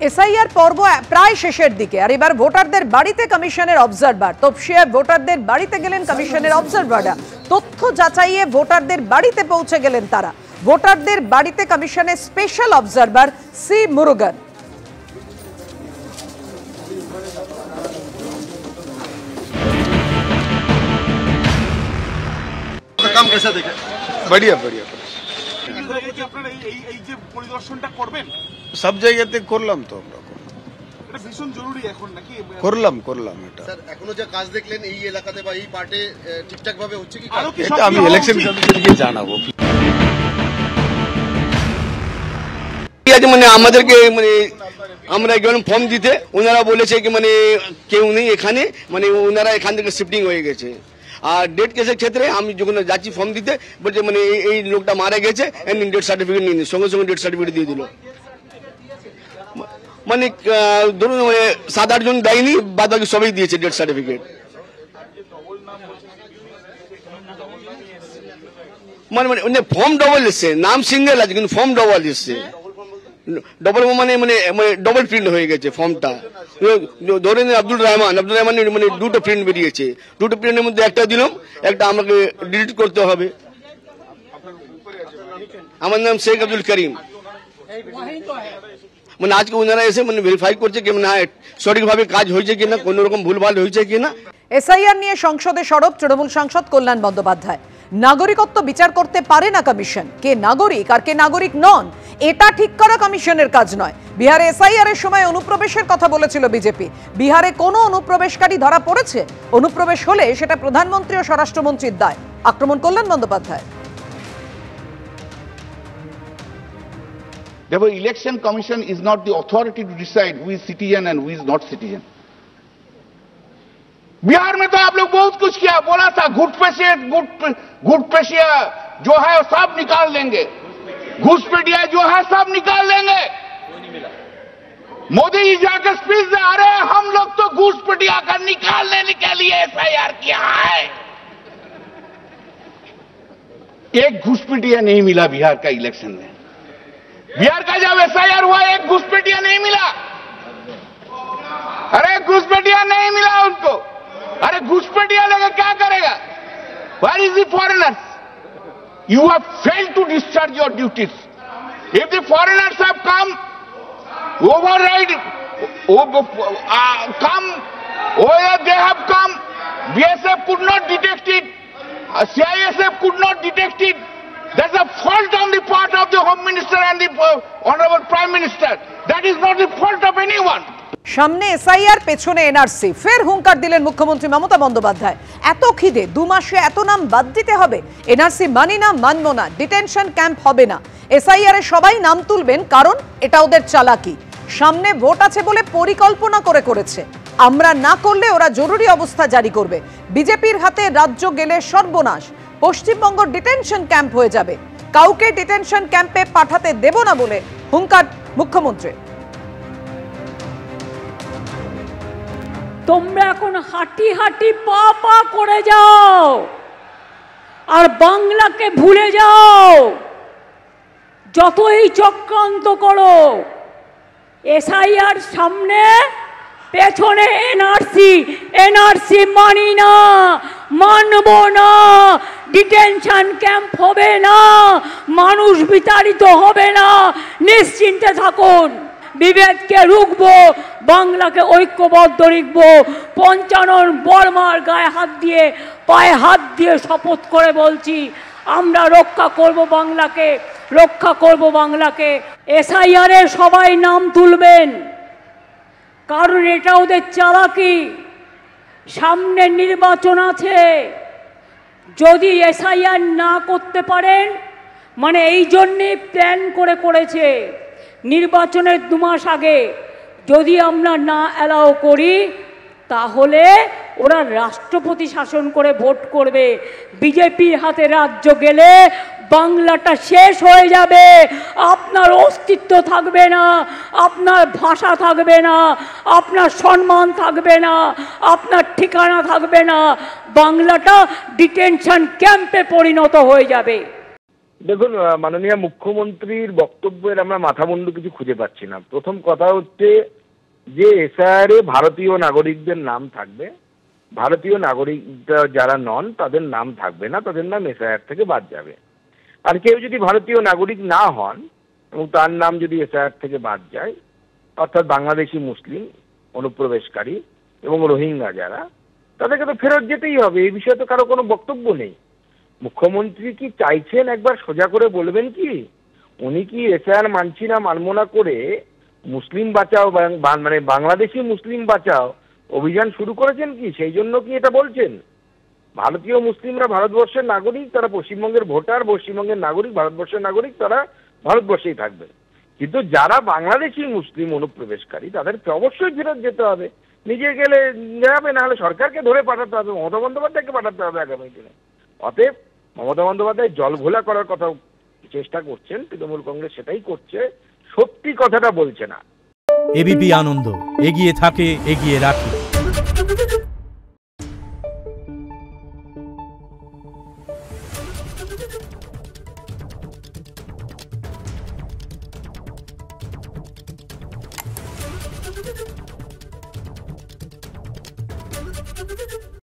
SIR পর্ব প্রায় শেষের দিকে আর এবার ভোটারদের বাড়িতে কমিশনের অবজারভার তপসিয়ায় ভোটারদের বাড়িতে গেলেন কমিশনের অবজারভাররা তথ্য যাচাইয়ে ভোটারদের বাড়িতে পৌঁছে গেলেন তারা ভোটারদের বাড়িতে কমিশনের স্পেশাল অবজারভার সি মুরুগান काम कैसा देखे बढ़िया बढ़िया सब জায়গাতে করলাম তো আমরা এটা ভীষণ জরুরি এখন নাকি করলাম এটা স্যার এখনো যে কাজ দেখলেন এই এলাকাতে বা এই পার্টে ঠিকঠাক ভাবে হচ্ছে কি এটা আমি ইলেকশন কমিশনকে জানাবো মানে আমাদেরকে মানে আমরা গেলাম ফর্ম দিতে ওনারা বলেছে কি মানে কেউ নেই এখানে মানে ওনারা এখান থেকে শিফটিং হয়ে গেছে আর ডেট কেসের ক্ষেত্রে আমি যখন যাচ্ছি ফর্ম দিতে বলছে মানে এই লোকটা মারা গেছে ডেট সার্টিফিকেট নিয়ে নিই সঙ্গে সঙ্গে ডেট সার্টিফিকেট দিয়ে দিল মানে ধরুন মানে 7-8 জন দেয়নি বাদ বাকি সবাই দিয়েছে ডেট সার্টিফিকেট মানে মানে ফর্ম ডবল এসছে নাম সিঙ্গেল আছে কিন্তু ফর্ম ডবল এসছে ডবল মানে মানে মানে ডবল প্রিন্ট হয়ে গেছে ফর্মটা ধরেন আব্দুল রহমান মানে দুটো প্রিন্ট বেরিয়েছে দুটো প্রিন্টের মধ্যে একটা দিলাম একটা আমাকে ডিলিট করতে হবে আমার নাম শেখ আব্দুল করিম মানে আজকে ওনারা এসে মানে ভেরিফাই করছে কি মানে সঠিকভাবে কাজ হয়েছে কিনা কোনো রকম ভুলভাল হয়েছে কিনা এসআইআর নিয়ে সংসদে সরব তৃণমূল সাংসদ কল্যাণ বন্দ্যোপাধ্যায় নাগরিকত্ব বিচার করতে পারে না কমিশন কে নাগরিক আর কে নাগরিক নন এটা ঠিক করা কমিশনের কাজ নয় বিহারে এসআইআর এর সময় অনুপ্রবেশের কথা বলেছিল বিজেপি বিহারে কোনো অনুপ্রবেশকারী ধরা পড়েছে অনুপ্রবেশ হলে সেটা প্রধানমন্ত্রী ও স্বরাষ্ট্রমন্ত্রীর দায় আক্রমণ কল্যাণ Bandyopadhyay The election commission is not the authority to decide who is citizen and who is not citizen. Bihar में तो आप लोग बहुत कुछ किया बोला था घुसपैठिया जो है सब निकाल लेंगे घुसपैठिया जो है सब निकाल लेंगे मोदी जी जाकर स्पीच दे अरे हम लोग तो घुसपैठिया का निकालने के लिए एफआईआर किया है एक घुसपैठिया नहीं मिला बिहार का इलेक्शन में बिहार का जब एफआईआर हुआ एक घुसपैठिया नहीं मिला अरे घुसपैठिया नहीं मिला उनको अरे घुसपैठिया लेकर क्या करेगा where is the foreigners you have failed to discharge your duties if the foreigners have come override come where they have come BSF could not detect it CISF could not detect it there's a fault on the part of the Home Minister and the Honorable Prime Minister that is not the fault of anyone সামনে SIR পেছনে NRC ফের হুঙ্কার দিলেন মুখ্যমন্ত্রী মমতা বন্দ্যোপাধ্যায় এত খিদে 2 মাসে এত নাম বাদ দিতে হবে এনআরসি মানি না মানবো না ডিটেনশন ক্যাম্প হবে না এসআইআর এ সবাই নাম তুলবেন কারণ এটা ওদের চালাকি সামনে ভোট আছে বলে পরিকল্পনা করেছে আমরা না করলে ওরা জরুরি অবস্থা জারি করবে বিজেপির হাতে রাজ্য গেলে সর্বনাশ পশ্চিমবঙ্গ ডিটেনশন ক্যাম্প হয়ে যাবে কাউকে ডিটেনশন ক্যাম্পে পাঠাতে দেব না বলে হুঙ্কার মুখ্যমন্ত্রী তোমরা এখন হাঁটি হাঁটি পা পা করে যাও আর বাংলাকে ভুলে যাও যতই চক্রান্ত করো এসআইআর সামনে পেছনে এনআরসি মানি না মানব না ডিটেনশন ক্যাম্প হবে না মানুষ বিতাড়িত হবে না নিশ্চিন্তে থাকুন বিভেদকে রুখবো বাংলাকে ঐক্যবদ্ধ রাখবো পঞ্চানন বর্মার গায়ে হাত দিয়ে পায়ে হাত দিয়ে শপথ করে বলছি আমরা রক্ষা করব বাংলাকে এসআইআর এ সবাই নাম তুলবেন কারণ এটা ওদের চালাকি সামনে নির্বাচন আছে যদি এসআইআর না করতে পারেন মানে এই জন্যই প্ল্যান করেছে নির্বাচনের 2 মাস আগে যদি আমরা না অ্যালাউ করি তাহলে ওরা রাষ্ট্রপতি শাসন করে ভোট করবে বিজেপির হাতে রাজ্য গেলে বাংলাটা শেষ হয়ে যাবে আপনার অস্তিত্ব থাকবে না আপনার ভাষা থাকবে না আপনার সম্মান থাকবে না আপনার ঠিকানা থাকবে না বাংলাটা ডিটেনশন ক্যাম্পে পরিণত হয়ে যাবে দেখুন, মাননীয় মুখ্যমন্ত্রীর বক্তব্যের আমরা মাথামুন্ডু কিছু খুঁজে পাচ্ছি না। প্রথম কথা হচ্ছে যে এসআইআর এ ভারতীয় নাগরিকদের নাম থাকবে, ভারতীয় নাগরিক যারা নন তাদের নাম থাকবে না, তাদের নাম এসআইআর থেকে বাদ যাবে। আর কেউ যদি ভারতীয় নাগরিক না হন এবং তার নাম যদি এসআইআর থেকে বাদ যায়, অর্থাৎ বাংলাদেশি মুসলিম অনুপ্রবেশকারী এবং রোহিঙ্গা যারা, তাদেরকে তো ফেরত যেতেই হবে। এই বিষয়ে তো কারো কোনো বক্তব্য নেই। মুখ্যমন্ত্রী কি চাইছেন একবার সোজা করে বলবেন কি? উনি কি এসআইআর মানছি না মানব না করে মুসলিম বাঁচাও মানে বাংলাদেশি মুসলিম বাঁচাও অভিযান শুরু করেছেন কি? সেই জন্য কি এটা বলছেন? ভারতীয় মুসলিমরা ভারতবর্ষের নাগরিক, তারা পশ্চিমবঙ্গের ভোটার, পশ্চিমবঙ্গের নাগরিক, ভারতবর্ষের নাগরিক, তারা ভারতবর্ষেই থাকবেন। কিন্তু যারা বাংলাদেশি মুসলিম অনুপ্রবেশকারী তাদেরকে অবশ্যই ফেরত যেতে হবে। নিজে গেলে যাবে, না হলে সরকারকে ধরে পাঠাতে হবে, মমতা বন্দ্যোপাধ্যায়কে পাঠাতে হবে আগামী দিনে। অতএব মমতা বন্দ্যোপাধ্যায় জল ঘোলা করার কথা চেষ্টা করছেন, তৃণমূল কংগ্রেস সেটাই করছে, সত্যি কথাটা বলছে না। এবিপি আনন্দ, এগিয়ে থাকে, এগিয়ে রাখে।